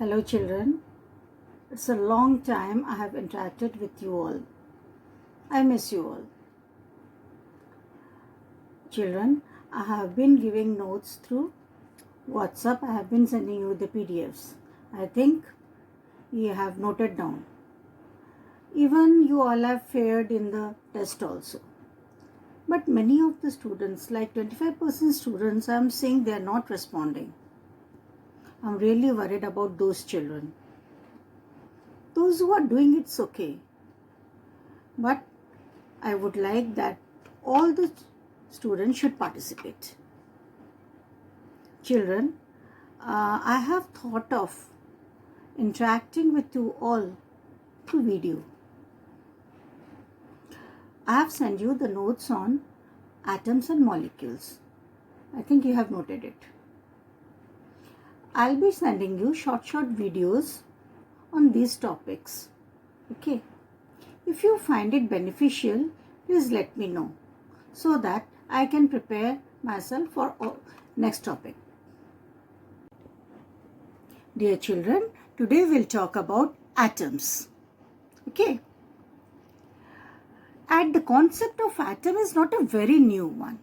Hello children, it's a long time I have interacted with you all. I miss you all. Children, I have been giving notes through WhatsApp. I have been sending you the PDFs. I think you have noted down. Even you all have fared in the test also. But many of the students, like 25% students, I am saying they are not responding. I am really worried about those children. Those who are doing it's okay. But I would like that all the students should participate. Children, I have thought of interacting with you all through video. I have sent you the notes on atoms and molecules. I think you have noted it. I'll be sending you short videos on these topics. Okay. If you find it beneficial, please let me know so that I can prepare myself for next topic. Dear children, today we'll talk about atoms. Okay. And the concept of atom is not a very new one.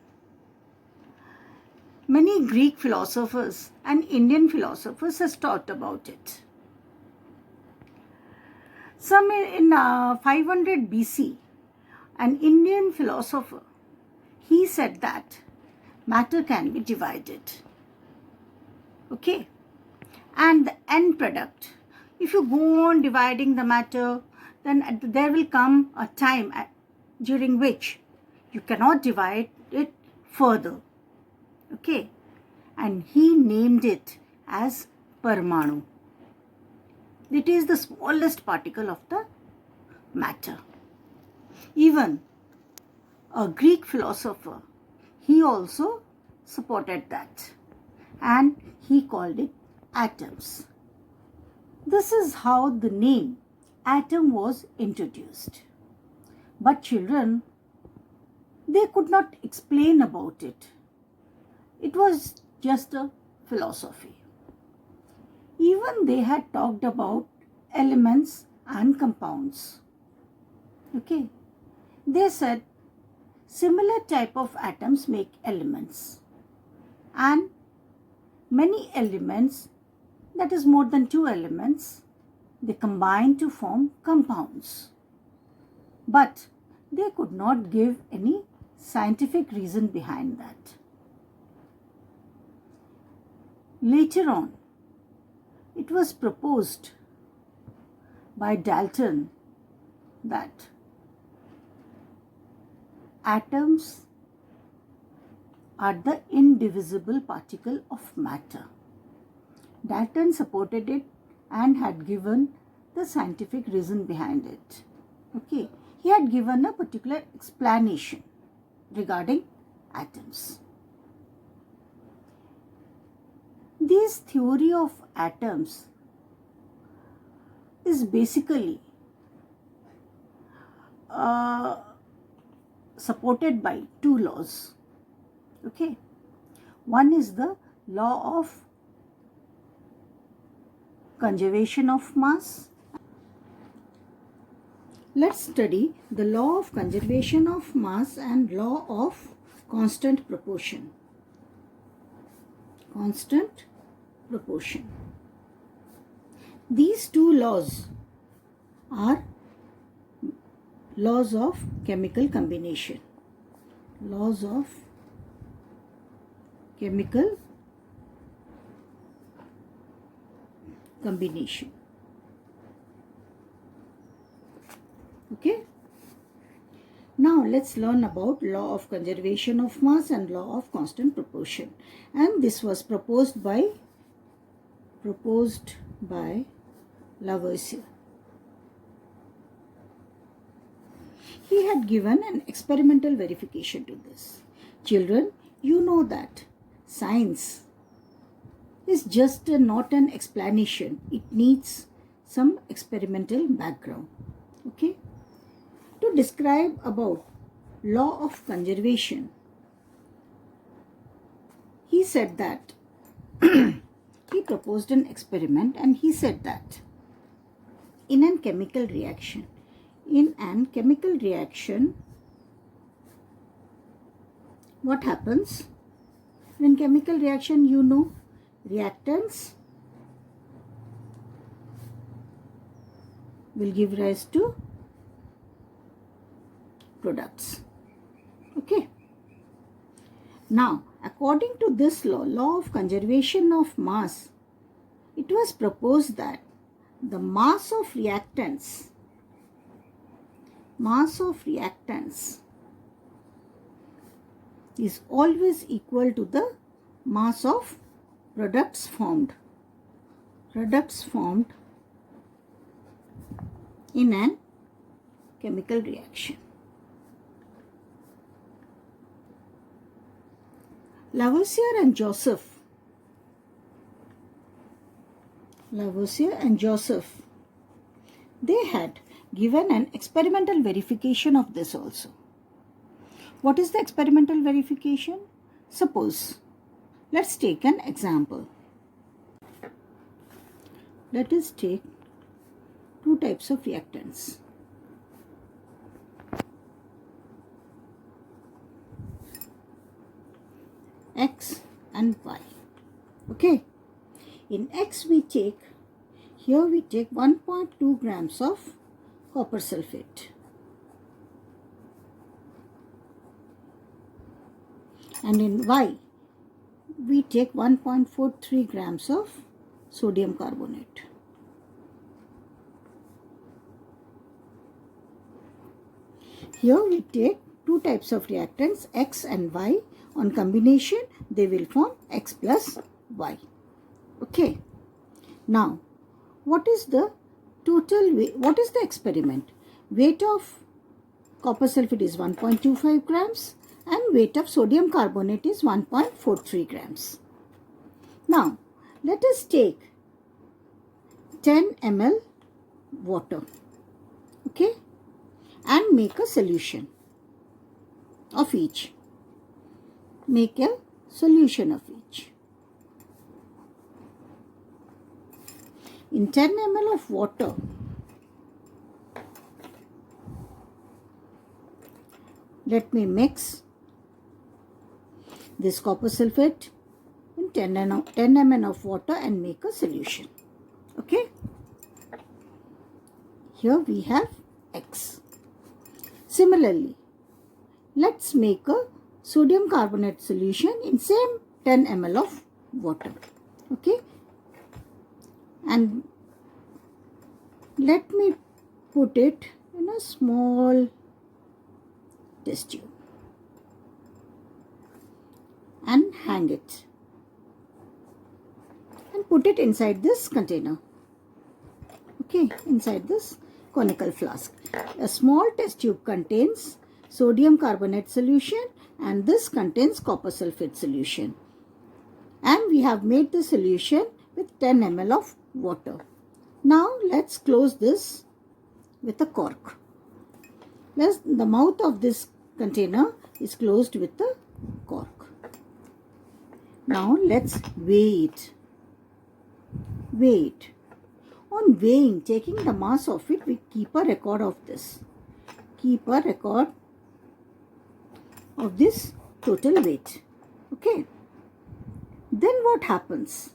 Many Greek philosophers and Indian philosophers have taught about it. Some in 500 BC, an Indian philosopher, he said that matter can be divided. Okay. And the end product, if you go on dividing the matter, then there will come a time during which you cannot divide it further. Okay. And he named it as Parmanu. It is the smallest particle of the matter. Even a Greek philosopher, he also supported that. And he called it atoms. This is how the name atom was introduced. But children, they could not explain about it. It was just a philosophy. Even they had talked about elements and compounds. Okay. They said similar type of atoms make elements. And many elements, that is more than 2 elements, they combine to form compounds. But they could not give any scientific reason behind that. Later on, it was proposed by Dalton that atoms are the indivisible particle of matter. Dalton supported it and had given the scientific reason behind it. Okay, he had given a particular explanation regarding atoms. This theory of atoms is basically supported by 2 laws. Okay, one is the law of conservation of mass. Let's study the law of conservation of mass and law of constant proportion. Constant proportion. These 2 laws are laws of chemical combination. Laws of chemical combination. Okay. Now let's learn about law of conservation of mass and law of constant proportion. And this was proposed by Lavoisier. He had given an experimental verification to this. Children, you know that science is just not an explanation. It needs some experimental background. Okay. To describe about law of conservation, he said that he proposed an experiment, and he said that in a chemical reaction, what happens? In chemical reaction, you know, reactants will give rise to products. Okay. Now, according to this law of conservation of mass, it was proposed that the mass of reactants is always equal to the mass of products formed in an chemical reaction. Lavoisier and Joseph, they had given an experimental verification of this also. What is the experimental verification? Suppose, let's take an example. Let us take two types of reactants. X and Y. Okay. In X we take 1.2 grams of copper sulfate. And in Y we take 1.43 grams of sodium carbonate. Here we take two types of reactants, X and Y. On combination, they will form X plus Y. Okay. Now, what is the total weight? What is the experiment? Weight of copper sulfate is 1.25 grams and weight of sodium carbonate is 1.43 grams. Now, let us take 10 ml water. Okay. And make a solution of each. Make a solution of each. In 10 ml of water, let me mix this copper sulfate in 10 ml of water and make a solution. Okay. Here we have X. Similarly, let's make a sodium carbonate solution in same 10 ml of water. Okay. And let me put it in a small test tube and hang it and put it inside this container. Okay, inside this conical flask. A small test tube contains sodium carbonate solution and this contains copper sulfate solution. And we have made the solution with 10 ml of water. Now let's close this with a cork. The mouth of this container is closed with a cork. Now let's weigh it. Weigh it. On weighing, taking the mass of it, we keep a record of this. Keep a record of this total weight. Okay. Then what happens?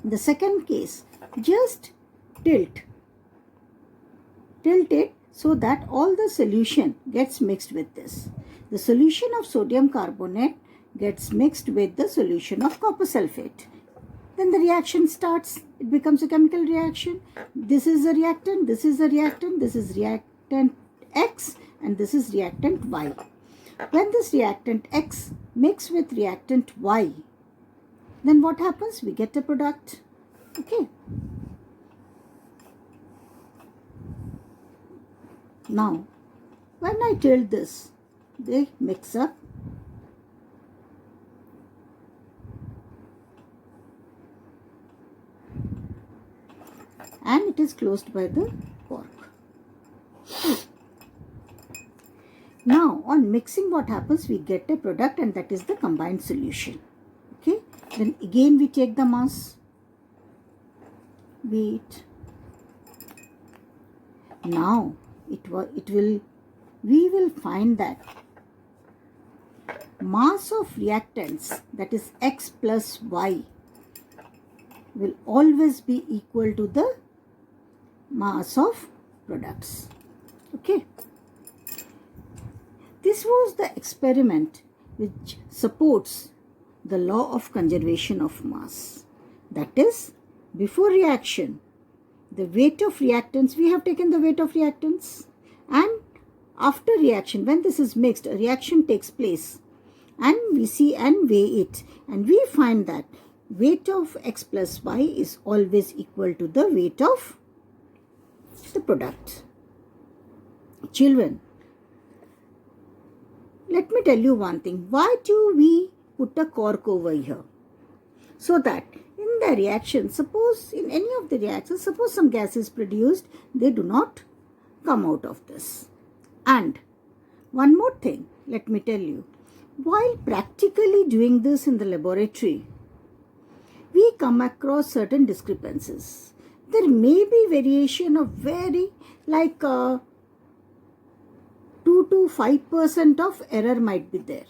In the second case, just tilt it so that all the solution gets mixed with this. The solution of sodium carbonate gets mixed with the solution of copper sulfate. Then the reaction starts. It becomes a chemical reaction. This is a reactant, this is a reactant, this is reactant X and this is reactant Y. When this reactant X mixes with reactant Y, then what happens? We get a product. Okay. Now, when I tilt this, they mix up. And it is closed by the cork. Now, on mixing, what happens? We get a product and that is the combined solution. Okay. Then again we take the mass, weight. Now we will find that mass of reactants, that is X plus Y, will always be equal to the mass of products. Okay. This was the experiment which supports the law of conservation of mass. That is, before reaction, the weight of reactants, we have taken the weight of reactants, and after reaction, when this is mixed, a reaction takes place, and we see and weigh it, and we find that weight of X plus Y is always equal to the weight of the product. Children, let me tell you one thing. Why do we put a cork over here? So that in the reaction, suppose in any of the reactions, suppose some gas is produced, they do not come out of this. And one more thing, let me tell you. While practically doing this in the laboratory, we come across certain discrepancies. There may be variation of very like 2 to 5% of error might be there.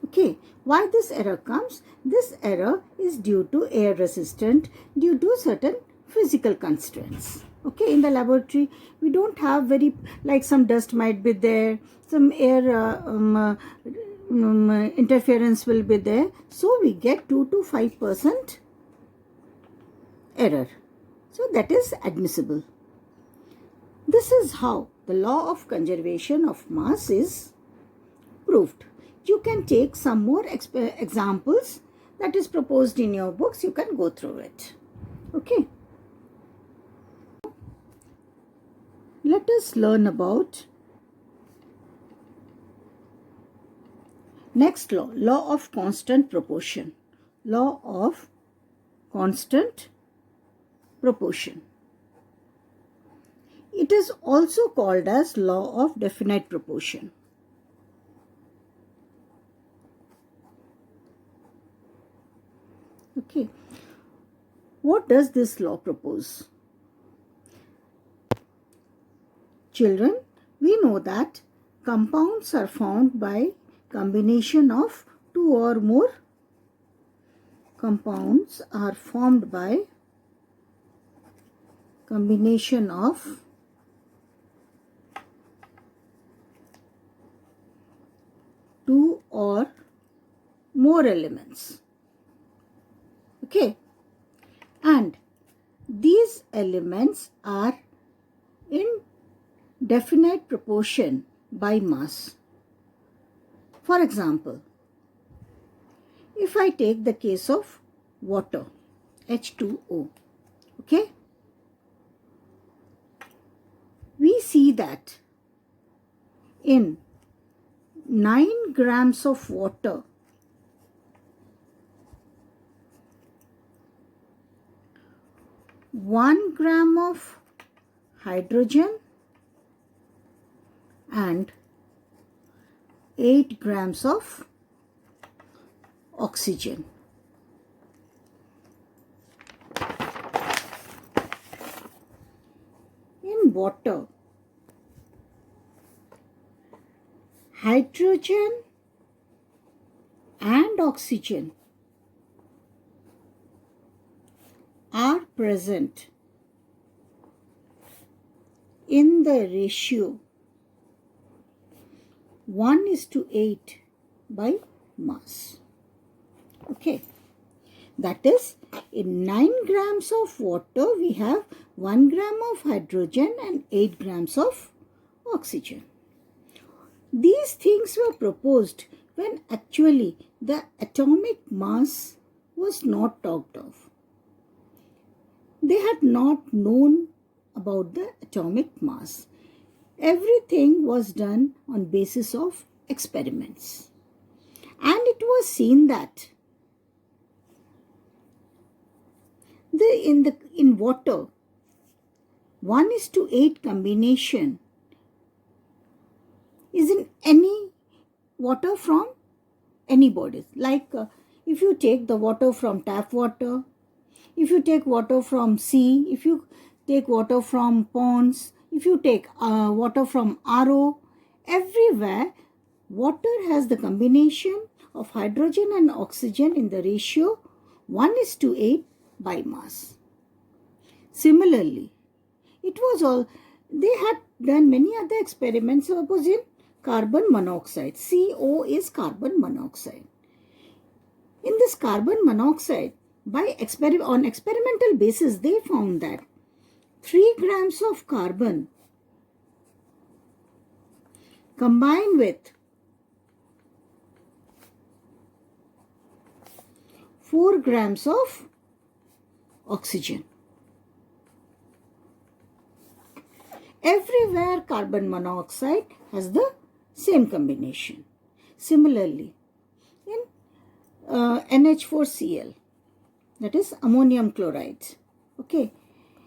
Okay, why this error comes? This error is due to air resistant, due to certain physical constraints. Okay, in the laboratory, we don't have very, like some dust might be there, some air interference will be there. So we get 2 to 5% error. So that is admissible. This is how the law of conservation of mass is proved. You can take some more examples that is proposed in your books. You can go through it. Okay. Let us learn about next law, law of constant proportion. Law of constant proportion. It is also called as law of definite proportion. Okay. What does this law propose? Children, we know that compounds are formed by combination of two or more compounds are formed by combination of two or more elements. Okay, and these elements are in definite proportion by mass. For example, if I take the case of water, H2O, okay, we see that in 9 grams of water, 1 gram of hydrogen and 8 grams of oxygen. In water, hydrogen and oxygen are present in the ratio 1:8 by mass. Okay, that is, in 9 grams of water we have 1 gram of hydrogen and 8 grams of oxygen. These things were proposed when actually the atomic mass was not talked of. They had not known about the atomic mass. Everything was done on basis of experiments. And it was seen that in water, 1:8 combination is in any water from any bodies. Like if you take the water from tap water, if you take water from sea, if you take water from ponds, if you take water from RO, everywhere water has the combination of hydrogen and oxygen in the ratio 1:8 by mass. Similarly, it was all, they had done many other experiments, suppose in carbon monoxide. CO is carbon monoxide. In this carbon monoxide, on experimental basis, they found that 3 grams of carbon combined with 4 grams of oxygen. Everywhere carbon monoxide has the same combination. Similarly, in NH4Cl, that is ammonium chloride, okay,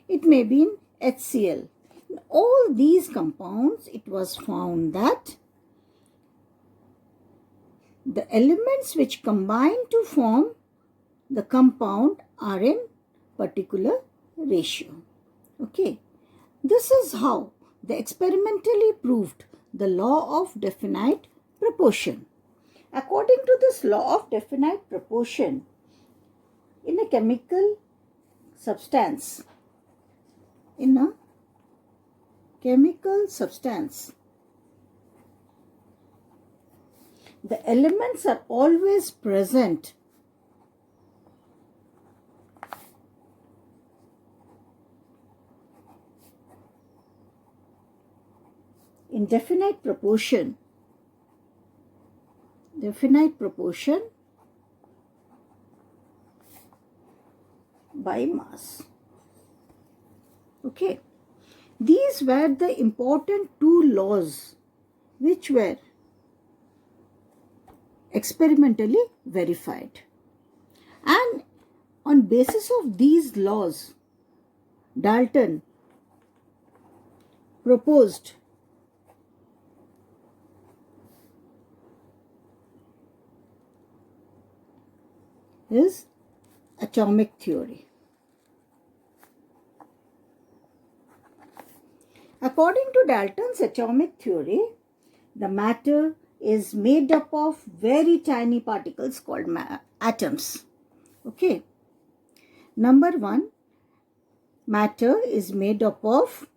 it may be in HCl. In all these compounds, it was found that the elements which combine to form the compound are in particular ratio. Okay, this is how they experimentally proved the law of definite proportion. According to this law of definite proportion, in a chemical substance, the elements are always present in definite proportion by mass. Okay, these were the important 2 laws which were experimentally verified, and on basis of these laws, Dalton proposed his atomic theory. According to Dalton's atomic theory, the matter is made up of very tiny particles called atoms. Okay. Number 1, matter is made up of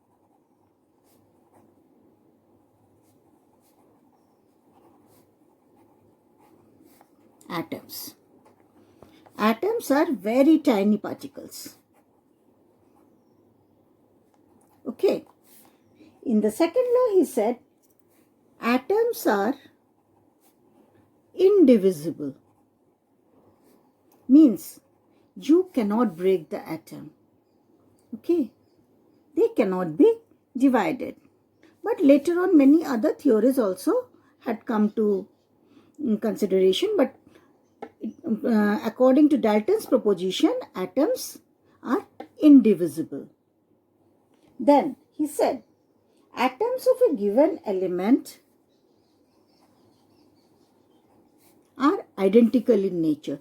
atoms. Atoms are very tiny particles. Okay. In the second law, he said, atoms are indivisible. Means, you cannot break the atom. Okay. They cannot be divided. But later on, many other theories also had come to consideration. But according to Dalton's proposition, atoms are indivisible. Then he said, atoms of a given element are identical in nature.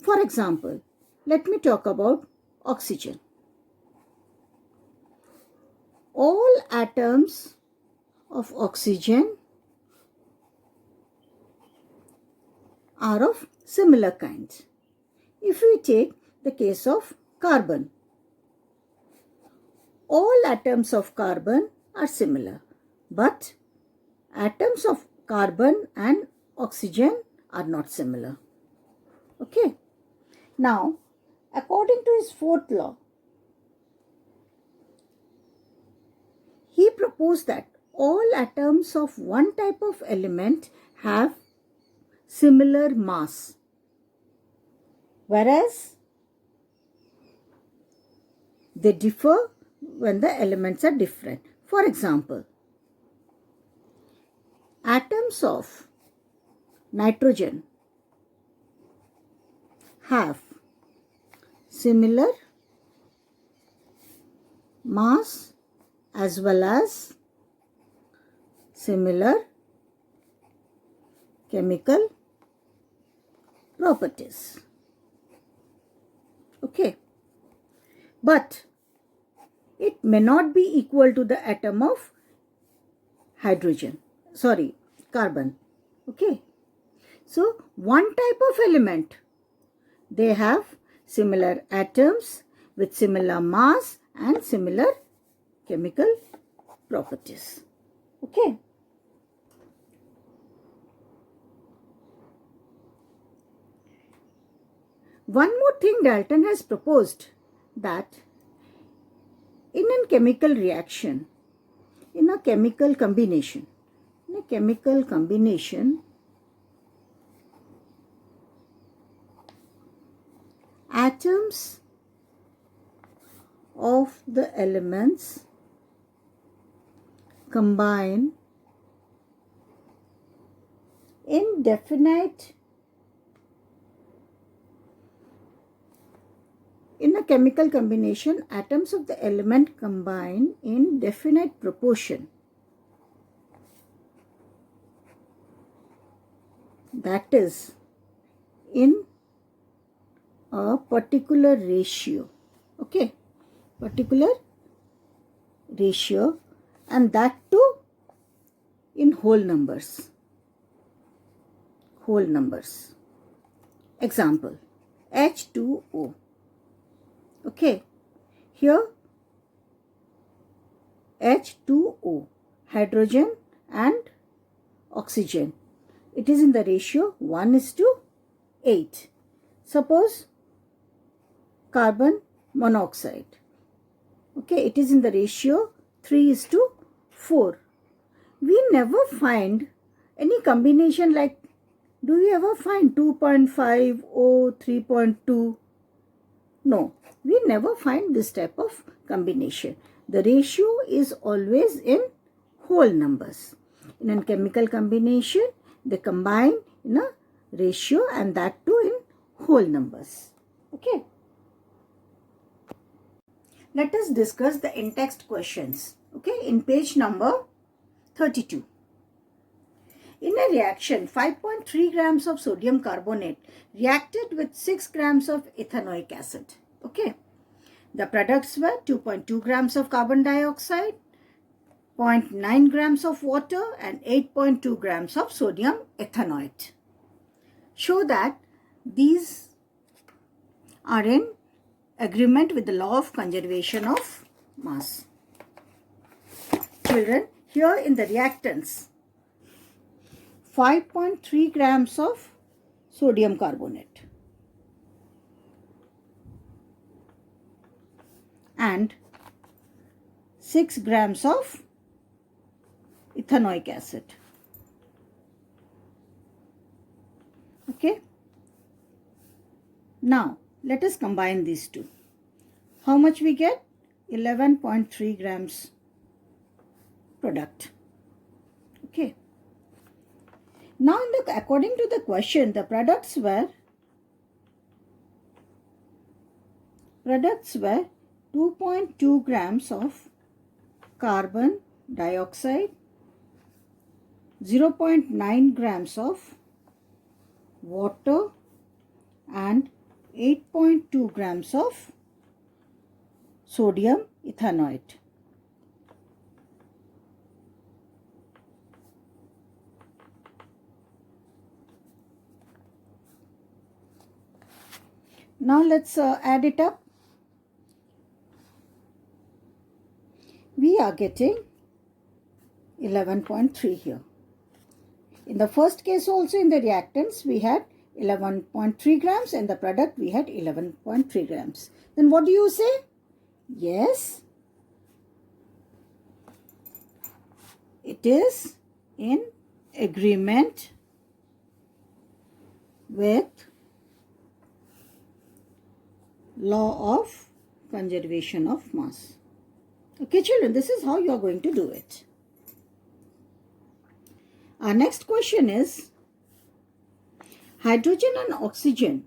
For example, let me talk about oxygen. All atoms of oxygen are of similar kind. If we take the case of carbon, all atoms of carbon are similar, but atoms of carbon and oxygen are not similar. Okay. Now, according to his 4th law, he proposed that all atoms of one type of element have similar mass, whereas they differ when the elements are different. For example, atoms of nitrogen have similar mass as well as similar chemical properties. Okay. But it may not be equal to the atom of carbon. Okay. So, one type of element, they have similar atoms with similar mass and similar chemical properties. Okay. One more thing Dalton has proposed, that in a chemical reaction, in a chemical combination, atoms of the elements combine in definite, in a chemical combination, atoms of the element combine in definite proportion. That is, in a particular ratio. Okay, particular ratio, and that too in whole numbers. Whole numbers. Example, H2O. Okay, here H2O, hydrogen and oxygen. It is in the ratio 1:8. Suppose carbon monoxide. Okay, it is in the ratio 3:4. We never find any combination like, do you ever find 2.5 or 3.2? No, we never find this type of combination. The ratio is always in whole numbers. In a chemical combination, they combine in a ratio, and that too in whole numbers. Okay. Let us discuss the in-text questions. Okay, in page number 32. In a reaction, 5.3 grams of sodium carbonate reacted with 6 grams of ethanoic acid. Okay. The products were 2.2 grams of carbon dioxide, 0.9 grams of water, and 8.2 grams of sodium ethanoate. Show that these are in agreement with the law of conservation of mass. Children, here in the reactants, 5.3 grams of sodium carbonate and 6 grams of ethanoic acid. Okay. Now, let us combine these two. How much we get? 11.3 grams product. Okay. Now, according to the question, the products were 2.2 grams of carbon dioxide, 0.9 grams of water, and 8.2 grams of sodium ethanoate. Now let's add it up. We are getting 11.3 here. In the first case also, in the reactants we had 11.3 grams and the product we had 11.3 grams. Then what do you say? Yes, it is in agreement with law of conservation of mass. Okay, children, this is how you are going to do it. Our next question is, hydrogen and oxygen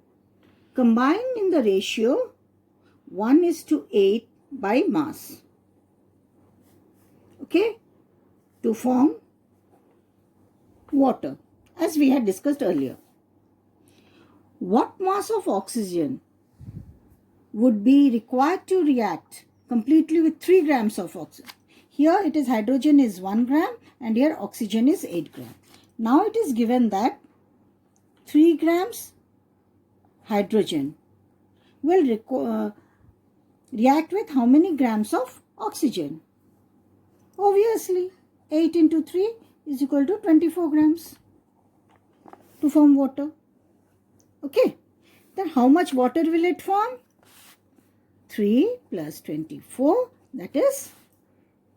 combine in the ratio 1:8 by mass. Okay, to form water, as we had discussed earlier. What mass of oxygen would be required to react completely with 3 grams of oxygen? Here it is hydrogen is 1 gram and here oxygen is 8 gram. Now it is given that 3 grams hydrogen will react with how many grams of oxygen? Obviously, 8 into 3 is equal to 24 grams to form water. Okay, then how much water will it form? 3 plus 24, that is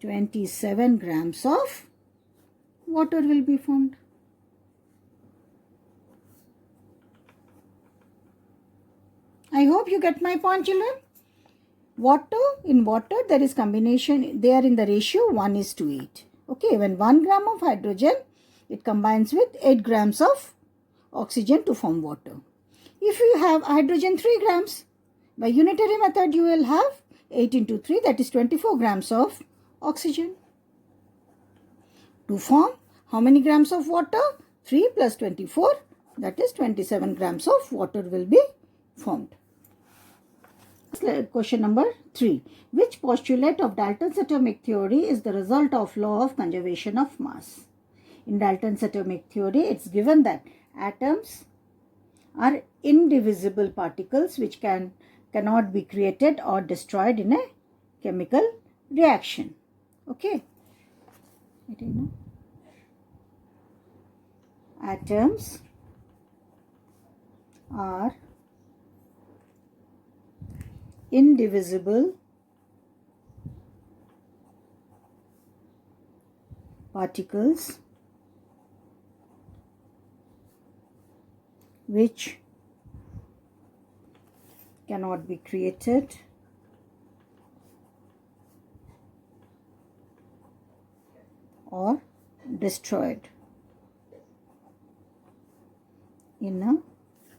27 grams of water will be formed. I hope you get my point, children. In water there is combination, they are in the ratio 1:8. Okay, when 1 gram of hydrogen, it combines with 8 grams of oxygen to form water. If you have hydrogen 3 grams, by unitary method you will have 8 into 3, that is 24 grams of oxygen. To form how many grams of water? 3 plus 24, that is 27 grams of water will be formed. Question number 3. Which postulate of Dalton's atomic theory is the result of law of conservation of mass? In Dalton's atomic theory, it's given that atoms are indivisible particles which cannot be created or destroyed in a chemical reaction. Okay. Atoms are indivisible particles which cannot be created or destroyed in a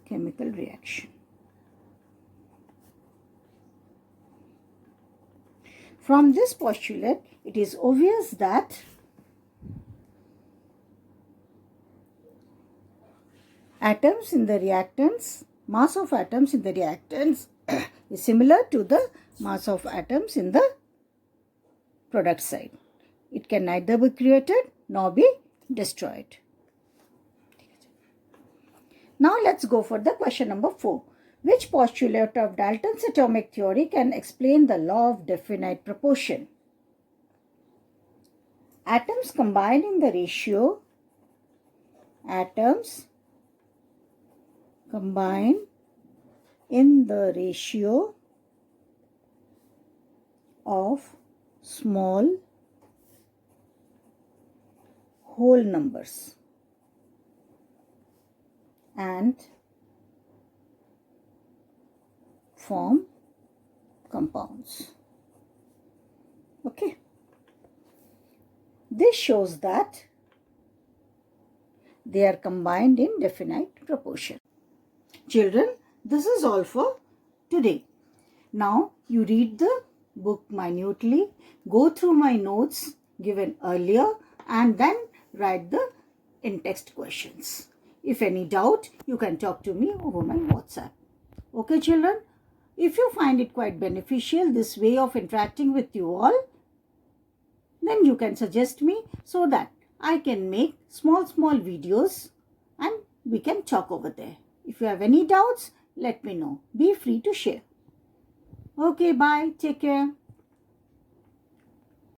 chemical reaction. From this postulate, it is obvious that atoms in the reactants, mass of atoms in the reactants is similar to the mass of atoms in the product side. It can neither be created nor be destroyed. Now let's go for the question number 4. Which postulate of Dalton's atomic theory can explain the law of definite proportion? Atoms combine in the ratio of small whole numbers and form compounds. Okay. This shows that they are combined in definite proportion. Children, this is all for today. Now you read the book minutely, go through my notes given earlier and then write the in-text questions. If any doubt, you can talk to me over my WhatsApp. Okay, children? If you find it quite beneficial, this way of interacting with you all, then you can suggest me so that I can make small videos and we can talk over there. If you have any doubts, let me know. Be free to share. Okay, bye. Take care.